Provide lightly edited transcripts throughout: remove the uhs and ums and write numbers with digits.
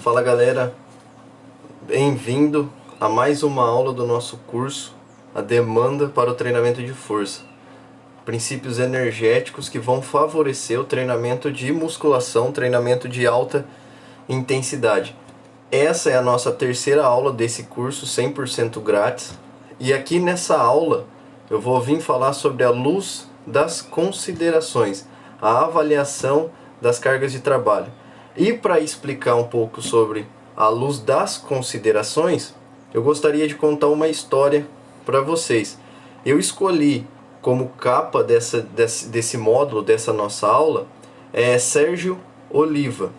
Fala galera, bem-vindo a mais uma aula do nosso curso, a demanda para o treinamento de força. Princípios energéticos que vão favorecer o treinamento de musculação, treinamento de alta intensidade. Essa é a nossa terceira aula desse curso 100% grátis. E aqui nessa aula eu vou vir falar sobre a luz das considerações, a avaliação das cargas de trabalho. E para explicar um pouco sobre a luz das considerações, eu gostaria de contar uma história para vocês. Eu escolhi como capa desse módulo, dessa nossa aula, Sérgio Oliva.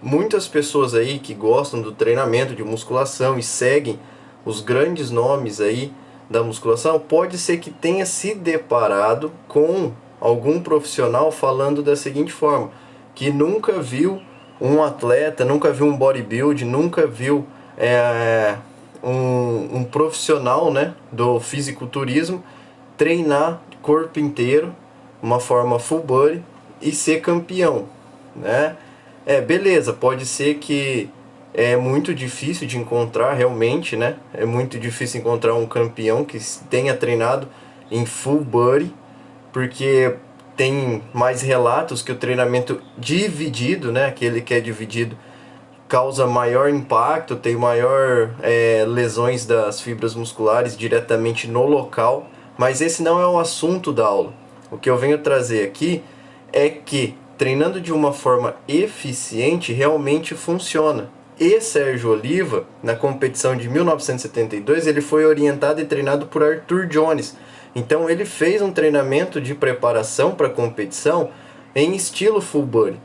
Muitas pessoas aí que gostam do treinamento de musculação e seguem os grandes nomes aí da musculação, pode ser que tenha se deparado com algum profissional falando da seguinte forma, que nunca viu um atleta, nunca viu um bodybuilding, nunca viu um profissional, né, do fisiculturismo treinar corpo inteiro, uma forma full body e ser campeão, né? Beleza, pode ser que é muito difícil de encontrar realmente, né? É muito difícil encontrar um campeão que tenha treinado em full body, porque tem mais relatos que o treinamento dividido, né, aquele que é dividido, causa maior impacto, tem maior lesões das fibras musculares diretamente no local, mas esse não é o assunto da aula. O que eu venho trazer aqui é que treinando de uma forma eficiente realmente funciona. E Sérgio Oliva, na competição de 1972, ele foi orientado e treinado por Arthur Jones. Então ele fez um treinamento de preparação para a competição em estilo full body,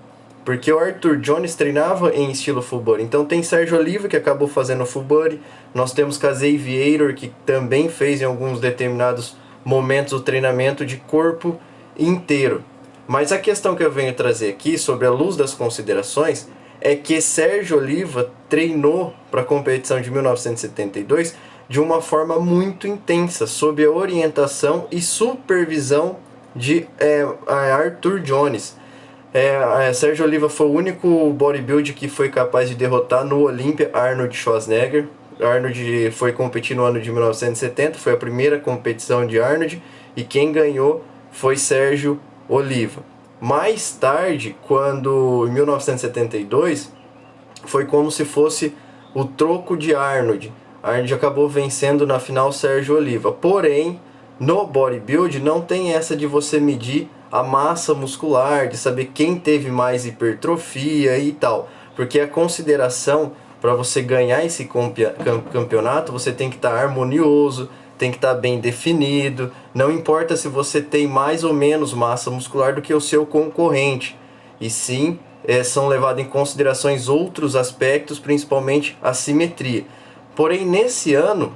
porque o Arthur Jones treinava em estilo full body. Então tem Sérgio Oliva que acabou fazendo full body, nós temos Casey Viator que também fez em alguns determinados momentos o treinamento de corpo inteiro. Mas a questão que eu venho trazer aqui sobre a luz das considerações é que Sérgio Oliva treinou para a competição de 1972 de uma forma muito intensa, sob a orientação e supervisão de Arthur Jones. Sérgio Oliva foi o único bodybuilder que foi capaz de derrotar no Olímpia Arnold Schwarzenegger. Arnold foi competir no ano de 1970, foi a primeira competição de Arnold, e quem ganhou foi Sérgio Oliva. Mais tarde, quando em 1972, foi como se fosse o troco de Arnold. Arnold acabou vencendo na final Sérgio Oliva. Porém, no bodybuilding não tem essa de você medir a massa muscular, de saber quem teve mais hipertrofia e tal. Porque a consideração para você ganhar esse campeonato, você tem que estar harmonioso, tem que estar bem definido. Não importa se você tem mais ou menos massa muscular do que o seu concorrente. E sim, são levados em considerações outros aspectos, principalmente a simetria. Porém, nesse ano,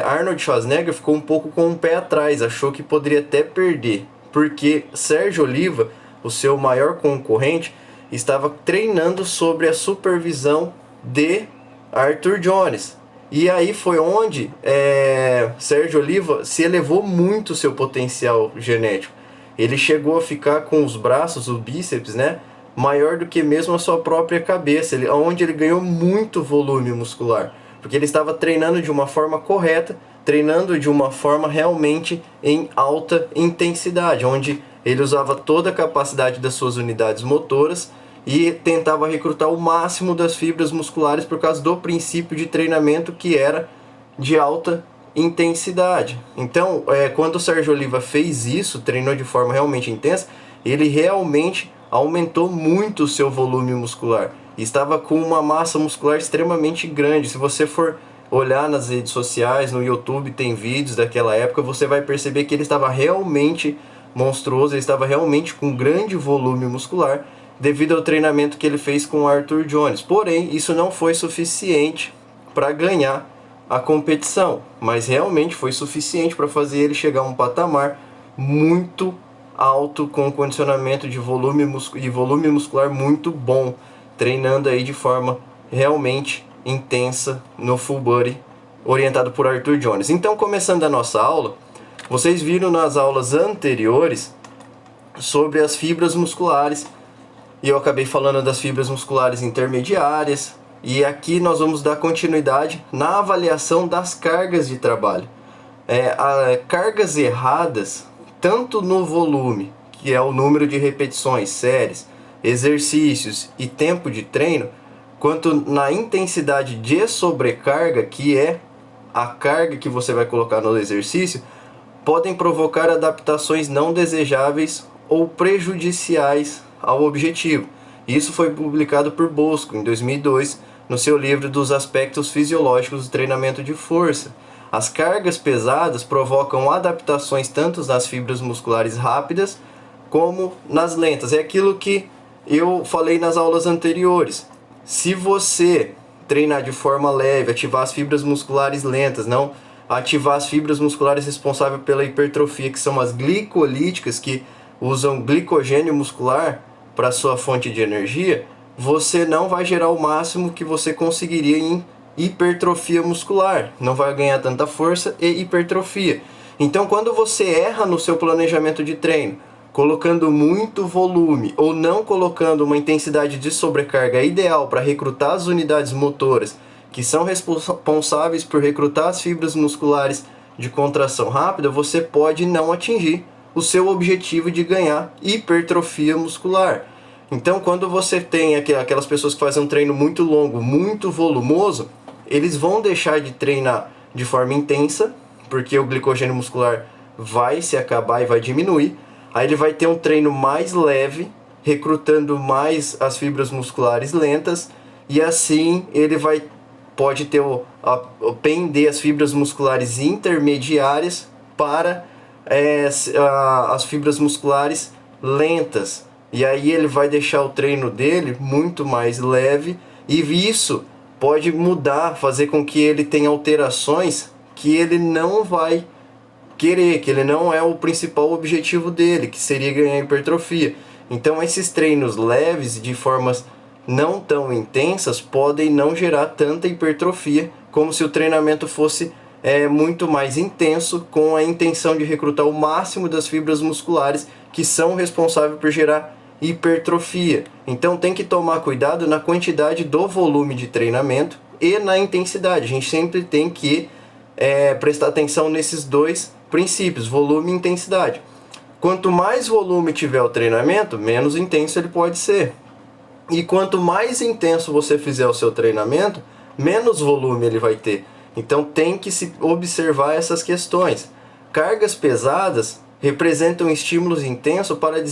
Arnold Schwarzenegger ficou um pouco com o pé atrás, achou que poderia até perder, porque Sérgio Oliva, o seu maior concorrente, estava treinando sob a supervisão de Arthur Jones. E aí foi onde Sérgio Oliva se elevou muito o seu potencial genético. Ele chegou a ficar com os braços, o bíceps, né, maior do que mesmo a sua própria cabeça, onde ele ganhou muito volume muscular, porque ele estava treinando de uma forma correta, treinando de uma forma realmente em alta intensidade, onde ele usava toda a capacidade das suas unidades motoras e tentava recrutar o máximo das fibras musculares por causa do princípio de treinamento que era de alta intensidade. Então, quando o Sérgio Oliva fez isso, treinou de forma realmente intensa, ele realmente aumentou muito o seu volume muscular. Estava com uma massa muscular extremamente grande. Se você for olhar nas redes sociais, no YouTube, tem vídeos daquela época, você vai perceber que ele estava realmente monstruoso, ele estava realmente com grande volume muscular, devido ao treinamento que ele fez com o Arthur Jones. Porém, isso não foi suficiente para ganhar a competição, mas realmente foi suficiente para fazer ele chegar a um patamar muito alto, com condicionamento de volume muscular muito bom, treinando aí de forma realmente intensa no full body, orientado por Arthur Jones. Então, começando a nossa aula, vocês viram nas aulas anteriores sobre as fibras musculares e eu acabei falando das fibras musculares intermediárias. E aqui nós vamos dar continuidade na avaliação das cargas de trabalho. Cargas erradas, tanto no volume, que é o número de repetições, séries, exercícios e tempo de treino, quanto na intensidade de sobrecarga, que é a carga que você vai colocar no exercício, podem provocar adaptações não desejáveis ou prejudiciais ao objetivo. Isso foi publicado por Bosco em 2002 no seu livro dos aspectos fisiológicos do treinamento de força. As cargas pesadas provocam adaptações tanto nas fibras musculares rápidas como nas lentas. É aquilo que eu falei nas aulas anteriores. Se você treinar de forma leve, ativar as fibras musculares lentas, não ativar as fibras musculares responsáveis pela hipertrofia, que são as glicolíticas, que usam glicogênio muscular para sua fonte de energia, você não vai gerar o máximo que você conseguiria em hipertrofia muscular, não vai ganhar tanta força e hipertrofia. Então, quando você erra no seu planejamento de treino, colocando muito volume ou não colocando uma intensidade de sobrecarga ideal para recrutar as unidades motoras que são responsáveis por recrutar as fibras musculares de contração rápida, você pode não atingir o seu objetivo de ganhar hipertrofia muscular. Então, quando você tem aquelas pessoas que fazem um treino muito longo, muito volumoso, eles vão deixar de treinar de forma intensa, porque o glicogênio muscular vai se acabar e vai diminuir. Aí ele vai ter um treino mais leve, recrutando mais as fibras musculares lentas, e assim ele pode pender as fibras musculares intermediárias para as fibras musculares lentas. E aí ele vai deixar o treino dele muito mais leve, e isso pode mudar, fazer com que ele tenha alterações que ele não vai querer, que ele não é o principal objetivo dele, que seria ganhar hipertrofia. Então esses treinos leves, de formas não tão intensas, podem não gerar tanta hipertrofia, como se o treinamento fosse muito mais intenso, com a intenção de recrutar o máximo das fibras musculares que são responsáveis por gerar hipertrofia. Então tem que tomar cuidado na quantidade do volume de treinamento e na intensidade. A gente sempre tem que prestar atenção nesses dois princípios, volume e intensidade. Quanto mais volume tiver o treinamento, menos intenso ele pode ser. E quanto mais intenso você fizer o seu treinamento, menos volume ele vai ter. Então tem que se observar essas questões. Cargas pesadas representam estímulos intensos para o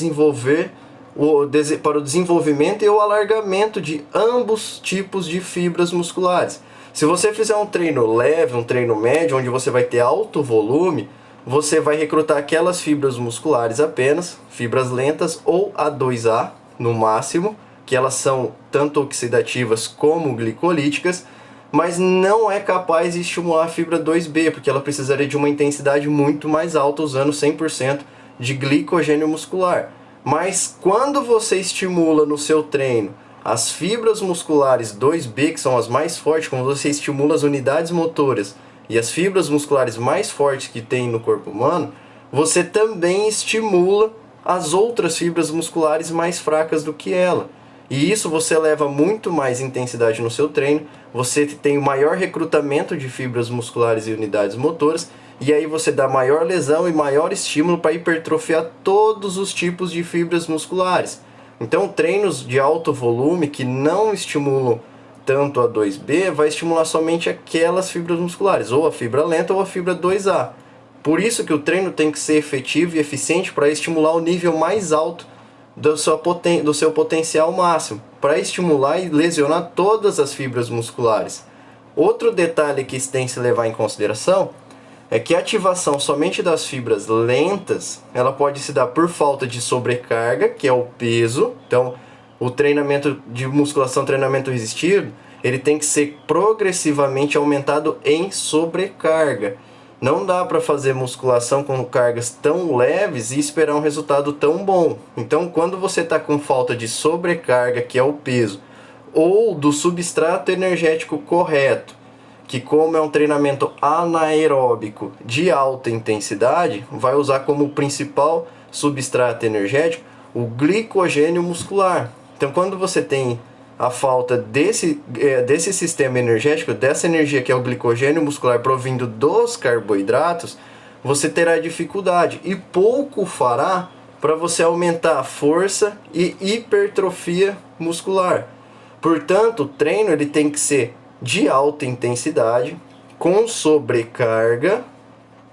desenvolvimento e o alargamento de ambos tipos de fibras musculares. Se você fizer um treino leve, um treino médio, onde você vai ter alto volume, você vai recrutar aquelas fibras musculares apenas, fibras lentas ou A2A no máximo, que elas são tanto oxidativas como glicolíticas, mas não é capaz de estimular a fibra 2B, porque ela precisaria de uma intensidade muito mais alta, usando 100% de glicogênio muscular. Mas quando você estimula no seu treino as fibras musculares 2B, que são as mais fortes, quando você estimula as unidades motoras e as fibras musculares mais fortes que tem no corpo humano, você também estimula as outras fibras musculares mais fracas do que ela. E isso você leva muito mais intensidade no seu treino, você tem o maior recrutamento de fibras musculares e unidades motoras, e aí você dá maior lesão e maior estímulo para hipertrofiar todos os tipos de fibras musculares. Então treinos de alto volume que não estimulam tanto a 2B, vai estimular somente aquelas fibras musculares, ou a fibra lenta ou a fibra 2A. Por isso que o treino tem que ser efetivo e eficiente para estimular o nível mais alto do seu potencial máximo, para estimular e lesionar todas as fibras musculares. Outro detalhe que tem que se levar em consideração é que a ativação somente das fibras lentas, ela pode se dar por falta de sobrecarga, que é o peso. Então, o treinamento de musculação, treinamento resistido, ele tem que ser progressivamente aumentado em sobrecarga. Não dá para fazer musculação com cargas tão leves e esperar um resultado tão bom. Então, quando você está com falta de sobrecarga, que é o peso, ou do substrato energético correto, que como é um treinamento anaeróbico de alta intensidade, vai usar como principal substrato energético o glicogênio muscular, Então, quando você tem a falta desse sistema energético, dessa energia que é o glicogênio muscular provindo dos carboidratos, você terá dificuldade e pouco fará para você aumentar a força e hipertrofia muscular. Portanto, o treino ele tem que ser de alta intensidade, com sobrecarga,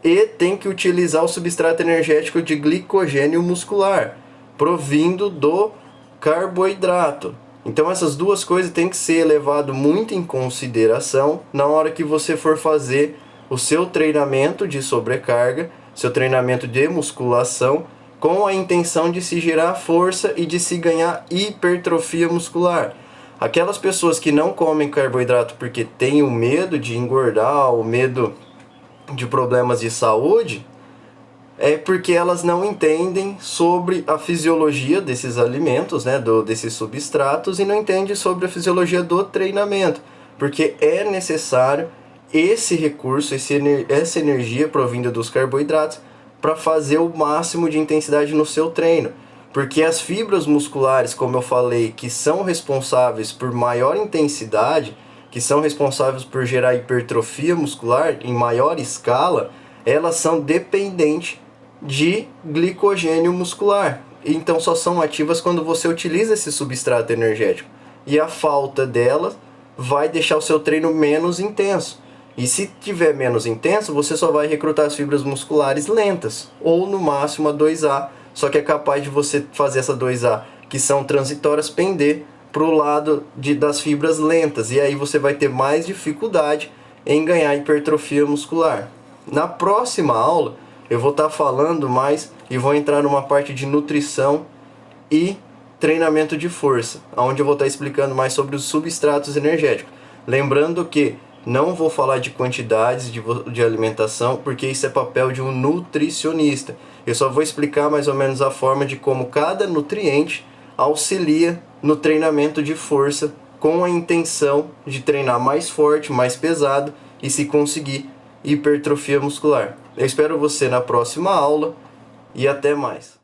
e tem que utilizar o substrato energético de glicogênio muscular, provindo do carboidrato. Então essas duas coisas têm que ser levado muito em consideração na hora que você for fazer o seu treinamento de sobrecarga, seu treinamento de musculação, com a intenção de se gerar força e de se ganhar hipertrofia muscular. Aquelas pessoas que não comem carboidrato porque têm o medo de engordar, o medo de problemas de saúde, é porque elas não entendem sobre a fisiologia desses alimentos, né, desses substratos, e não entendem sobre a fisiologia do treinamento, porque é necessário esse recurso, essa energia provinda dos carboidratos para fazer o máximo de intensidade no seu treino. Porque as fibras musculares, como eu falei, que são responsáveis por maior intensidade, que são responsáveis por gerar hipertrofia muscular em maior escala, elas são dependentes de glicogênio muscular. Então só são ativas quando você utiliza esse substrato energético. E a falta delas vai deixar o seu treino menos intenso. E se tiver menos intenso, você só vai recrutar as fibras musculares lentas, ou no máximo a 2A, só que é capaz de você fazer essa 2A, que são transitórias, pender para o lado das fibras lentas, e aí você vai ter mais dificuldade em ganhar hipertrofia muscular. Na próxima aula eu vou estar falando mais e vou entrar numa parte de nutrição e treinamento de força, onde eu vou estar explicando mais sobre os substratos energéticos. Lembrando que não vou falar de quantidades de alimentação, porque isso é papel de um nutricionista. Eu só vou explicar mais ou menos a forma de como cada nutriente auxilia no treinamento de força, com a intenção de treinar mais forte, mais pesado e se conseguir hipertrofia muscular. Eu espero você na próxima aula e até mais.